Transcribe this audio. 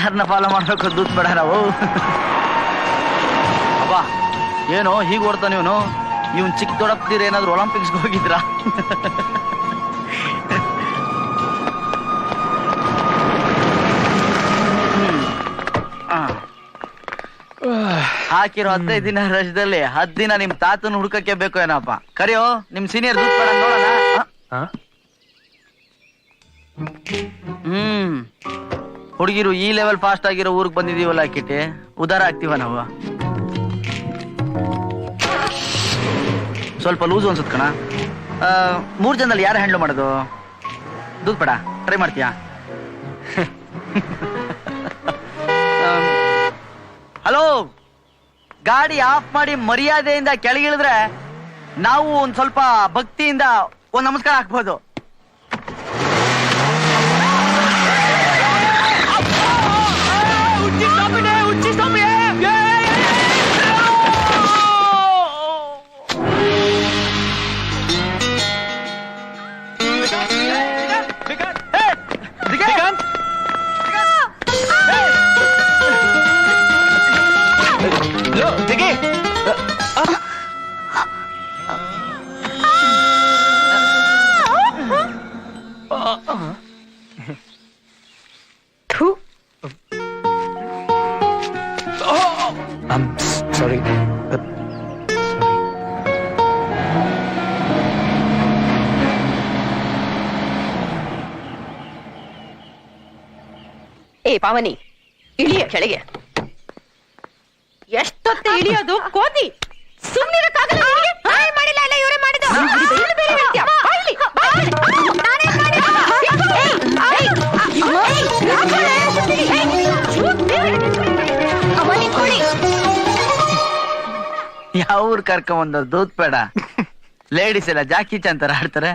ಯಾರನ್ನ ಫಾಲೋ ಮಾಡ್ಬೇಕು ದೂತ್ ಬೇಡ ನಾವು. ಅಬ್ಬಾ ಏನೋ ಹೀಗೆ ಓಡ್ತಾನೆ ಇವನು. ಇವನ್ ಚಿಕ್ಕ ದೊಡ್ಡಪ್ತೀರ ಏನಾದ್ರು ಒಲಿಂಪಿಕ್ಸ್ಗೆ ಹೋಗಿದ್ರಾ? ಹಾಕಿರೋ 15 ದಿನ ರಜದಲ್ಲಿ 10 ದಿನ ನಿಮ್ ತಾತನ ಹುಡ್ಕಕ್ಕೆ ಬೇಕು ಏನಪ್ಪ. ಕರಿಯೋ ನಿಮ್ ಸೀನಿಯರ್ ದೂತ್ ಬೇಡ ನೋಡೋಣ. ಹುಡುಗಿರು ಈ ಲೆವೆಲ್ ಫಾಸ್ಟ್ ಆಗಿರೋ ಊರಿಗೆ ಬಂದಿದೀವಲ್ಲ ಕಿಟ್ಟಿ, ಉದಾರ ಆಗ್ತೀವ ನಾವು. ಸ್ವಲ್ಪ ಲೂಸ್ ಅನ್ಸುತ್ತ ಕಣ. 3 ಜನದಲ್ಲಿ ಯಾರು ಹ್ಯಾಂಡ್ಲ್ ಮಾಡೋದು? ದೂತ್ ಬೇಡ ಟ್ರೈ ಮಾಡ್ತೀಯಾ? ಹಲೋ, ಗಾಡಿ ಆಫ್ ಮಾಡಿ ಮರ್ಯಾದೆಯಿಂದ ಕೆಳಗಿಳಿದ್ರೆ ನಾವು ಒಂದ್ ಸ್ವಲ್ಪ ಭಕ್ತಿಯಿಂದ ಒಂದ್ ನಮಸ್ಕಾರ ಹಾಕ್ಬೋದು. Sorry. ಏ ಪಾವನಿ, ಇಳಿಯ ಕೆಳಗೆ. ಎಷ್ಟೊತ್ತು ಇಳಿಯೋದು ಕೋತಿ? ಸುಮ್ಮನಿರಕ್ಕಾಗಲ್ಲ. ಮಾಡಿಲ್ಲ ಎಲ್ಲ ಇವರೇ ಮಾಡಿದ್ದು. ಯಾವ ಊರ್ ಕರ್ಕೊಂಡ್ ಬಂದವ್ರು ದೂತ್ ಬೇಡ? ಲೇಡೀಸ್ ಎಲ್ಲ ಜಾಕಿ ಚಾನ್ ತರ ಆಡ್ತಾರೆ.